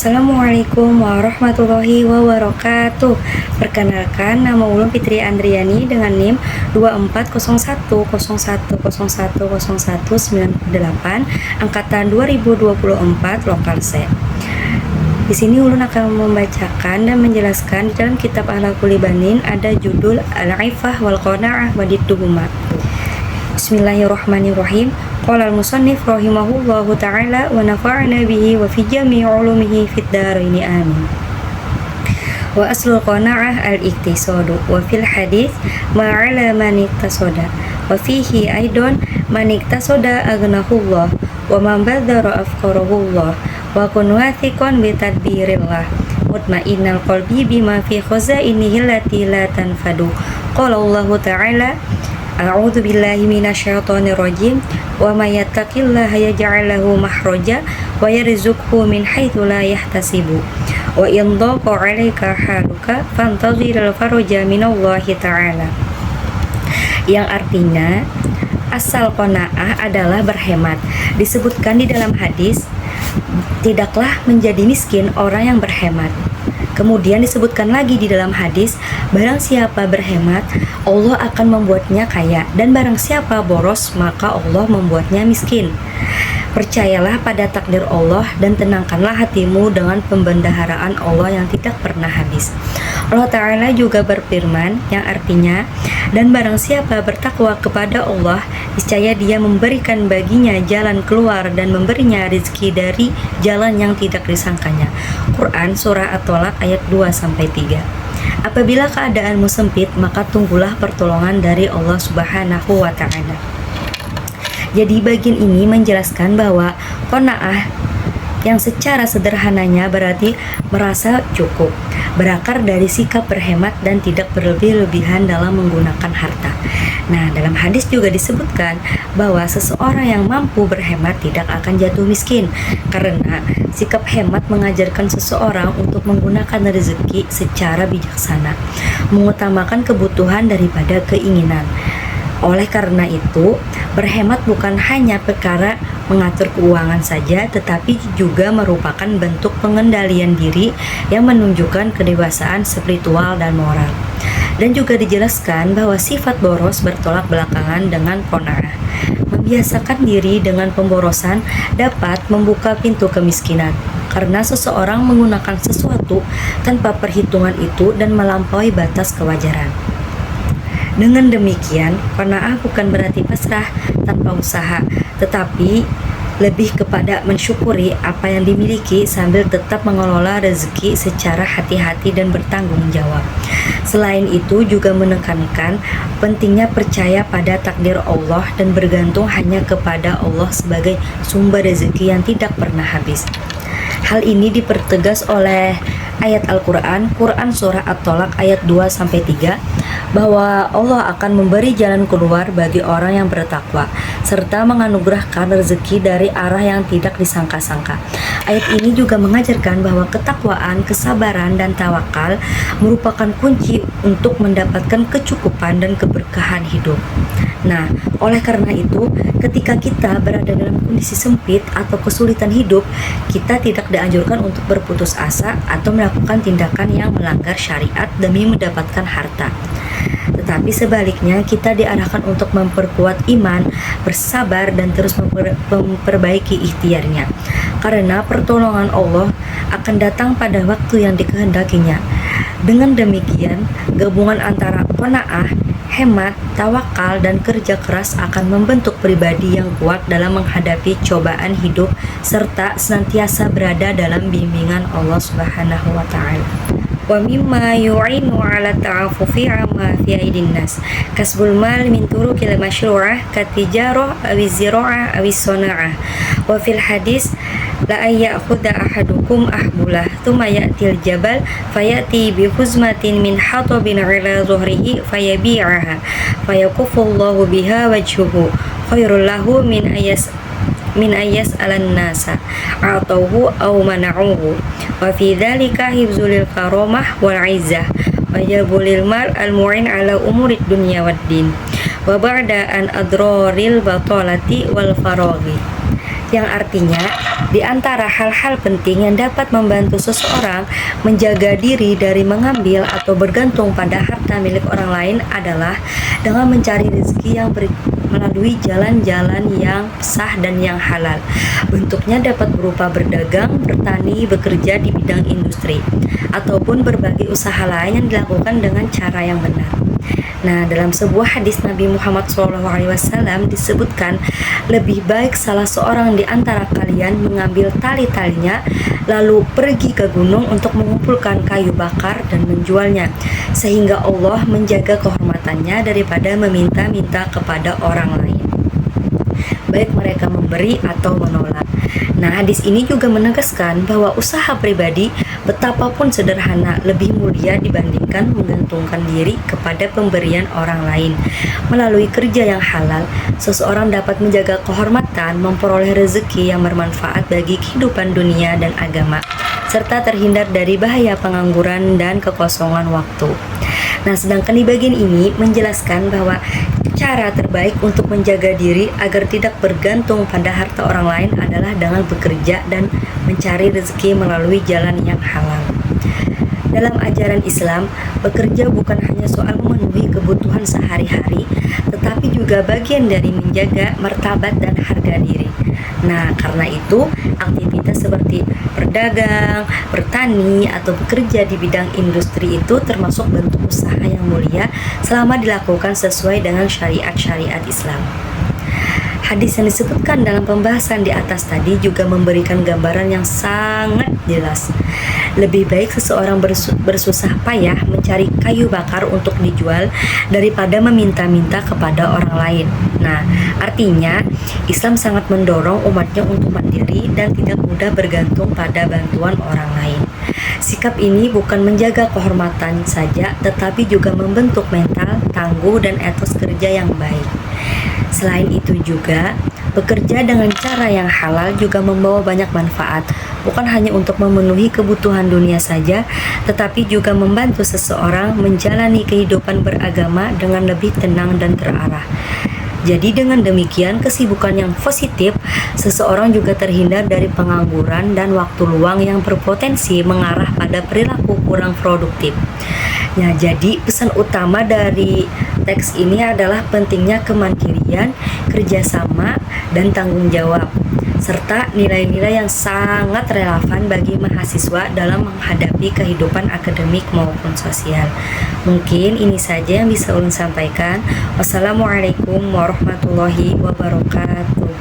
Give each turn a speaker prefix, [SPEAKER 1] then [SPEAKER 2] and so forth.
[SPEAKER 1] Assalamualaikum warahmatullahi wabarakatuh. Perkenalkan, nama Ulum Fitri Andriani dengan NIM 240101010198 angkatan 2024 lokal C. Di sini Ulun akan membacakan dan menjelaskan di dalam kitab Akhlaqul Ibanin ada judul Al-Ifah wal Qana'ah wa Didduhuma. Bismillahirrahmanirrahim. Qala al-musannif rahimahullahu ta'ala wa nafa'ana bihi wa fi jami'i ulumihi fid dharaini amin. Wa aslul qana'ah al-iktisadu wa fil hadits ma'ala man iktasada wa fihi aidan man iktasada aghnahullah wa man badzara afqarahullah wa kun wathiqan bi tadbirillah mutma'innal qalbi bima fi khazainihi allati la tanfadu. Qala Allah ta'ala A'udzu billahi minasyaitonir rajim wa may yattaqillaha yaj'al lahu makhraja wa yarzuqhu min haitsu la yahtasibu wa in dhaqa 'alaika haluka fantaziril faraja minallahi ta'ala, yang artinya asal qanaah adalah berhemat. Disebutkan di dalam hadis, tidaklah menjadi miskin orang yang berhemat. Kemudian disebutkan lagi di dalam hadis, barang siapa berhemat, Allah akan membuatnya kaya, dan barang siapa boros, maka Allah membuatnya miskin. Percayalah pada takdir Allah dan tenangkanlah hatimu dengan pembendaharaan Allah yang tidak pernah habis. Allah Ta'ala juga berfirman, yang artinya, dan barang siapa bertakwa kepada Allah, niscaya Dia memberikan baginya jalan keluar dan memberinya rezeki dari jalan yang tidak disangkanya. Quran Surah At-Tolak ayat 2-3. Apabila keadaanmu sempit, maka tunggulah pertolongan dari Allah Subhanahu wa Ta'ala. Jadi bagian ini menjelaskan bahwa qanaah yang secara sederhananya berarti merasa cukup, berakar dari sikap berhemat dan tidak berlebih-lebihan dalam menggunakan harta. Nah, dalam hadis juga disebutkan bahwa seseorang yang mampu berhemat tidak akan jatuh miskin, karena sikap hemat mengajarkan seseorang untuk menggunakan rezeki secara bijaksana, mengutamakan kebutuhan daripada keinginan. Oleh karena itu, berhemat bukan hanya perkara mengatur keuangan saja, tetapi juga merupakan bentuk pengendalian diri yang menunjukkan kedewasaan spiritual dan moral. Dan juga dijelaskan bahwa sifat boros bertolak belakangan dengan qanaah. Membiasakan diri dengan pemborosan dapat membuka pintu kemiskinan, karena seseorang menggunakan sesuatu tanpa perhitungan itu dan melampaui batas kewajaran. Dengan demikian, qanaah bukan berarti pasrah tanpa usaha, tetapi lebih kepada mensyukuri apa yang dimiliki sambil tetap mengelola rezeki secara hati-hati dan bertanggung jawab. Selain itu juga menekankan pentingnya percaya pada takdir Allah dan bergantung hanya kepada Allah sebagai sumber rezeki yang tidak pernah habis. Hal ini dipertegas oleh ayat Al-Quran, Quran Surah At-Tolak ayat 2-3, bahwa Allah akan memberi jalan keluar bagi orang yang bertakwa, serta menganugerahkan rezeki dari arah yang tidak disangka-sangka. Ayat ini juga mengajarkan bahwa ketakwaan, kesabaran, dan tawakal merupakan kunci untuk mendapatkan kecukupan dan keberkahan hidup. Nah, oleh karena itu, ketika kita berada dalam kondisi sempit atau kesulitan hidup, kita tidak dianjurkan untuk berputus asa atau melakukan tindakan yang melanggar syariat demi mendapatkan harta. Tetapi sebaliknya, kita diarahkan untuk memperkuat iman, bersabar, dan terus memperbaiki ikhtiarnya. Karena pertolongan Allah akan datang pada waktu yang dikehendakinya. Dengan demikian, gabungan antara qanaah, hemat, tawakal, dan kerja keras akan membentuk pribadi yang kuat dalam menghadapi cobaan hidup serta senantiasa berada dalam bimbingan Allah Subhanahu wa Ta'ala. Wa mimma yu'inu 'ala ta'affufi 'amma fi aidin nas kasbul mal min turuqil masyru'ah katijarah awi zira'ah awi sana'ah. Wa fil hadis la ya'khudha ahadukum ahbulah thumma ya'til jabal fayati bi huzmatin min hatabin 'ala zuhrihi fayabi'aha fayakufullahu biha wajhuhu khairul lahu min ayas alan nasa atauhu aw mana'uhu wa fi dzalika hifzul karamah wal izzah wa jabulil mal al mu'in ala umurid dunya waddin wa ba'da an adraril batalati wal faraghi. yang artinya di antara hal-hal penting yang dapat membantu seseorang menjaga diri dari mengambil atau bergantung pada harta milik orang lain adalah dengan mencari rezeki yang melalui jalan-jalan yang sah dan yang halal. Bentuknya dapat berupa berdagang, bertani, bekerja di bidang industri, ataupun berbagai usaha lain yang dilakukan dengan cara yang benar. Nah, dalam sebuah hadis Nabi Muhammad SAW disebutkan, lebih baik salah seorang di antara kalian mengambil tali-talinya lalu pergi ke gunung untuk mengumpulkan kayu bakar dan menjualnya, sehingga Allah menjaga kehormatannya daripada meminta-minta kepada orang lain, baik mereka memberi atau menolak. Nah, hadis ini juga menegaskan bahwa usaha pribadi betapapun sederhana lebih mulia dibandingkan menggantungkan diri kepada pemberian orang lain. Melalui kerja yang halal, seseorang dapat menjaga kehormatan, memperoleh rezeki yang bermanfaat bagi kehidupan dunia dan agama, serta terhindar dari bahaya pengangguran dan kekosongan waktu. Nah, sedangkan di bagian ini menjelaskan bahwa cara terbaik untuk menjaga diri agar tidak bergantung pada harta orang lain adalah dengan bekerja dan mencari rezeki melalui jalan yang halal. Dalam ajaran Islam, bekerja bukan hanya soal memenuhi kebutuhan sehari-hari, tetapi juga bagian dari menjaga martabat dan harga diri. Nah, karena itu, aktivitas seperti berdagang, bertani, atau bekerja di bidang industri itu termasuk bentuk usaha yang mulia selama dilakukan sesuai dengan syariat-syariat Islam. Hadis yang disebutkan dalam pembahasan di atas tadi juga memberikan gambaran yang sangat jelas. Lebih baik seseorang bersusah payah mencari kayu bakar untuk dijual daripada meminta-minta kepada orang lain. Nah, artinya Islam sangat mendorong umatnya untuk mandiri dan tidak mudah bergantung pada bantuan orang lain. Sikap ini bukan menjaga kehormatan saja, tetapi juga membentuk mental tangguh dan etos kerja yang baik. Selain itu juga, bekerja dengan cara yang halal juga membawa banyak manfaat, bukan hanya untuk memenuhi kebutuhan dunia saja, tetapi juga membantu seseorang menjalani kehidupan beragama dengan lebih tenang dan terarah. Jadi dengan demikian, kesibukan yang positif, seseorang juga terhindar dari pengangguran dan waktu luang yang berpotensi mengarah pada perilaku kurang produktif. Nah, jadi pesan utama dari teks ini adalah pentingnya kemandirian, kerjasama, dan tanggung jawab, serta nilai-nilai yang sangat relevan bagi mahasiswa dalam menghadapi kehidupan akademik maupun sosial. Mungkin ini saja yang bisa ulun sampaikan. Wassalamualaikum warahmatullahi wabarakatuh.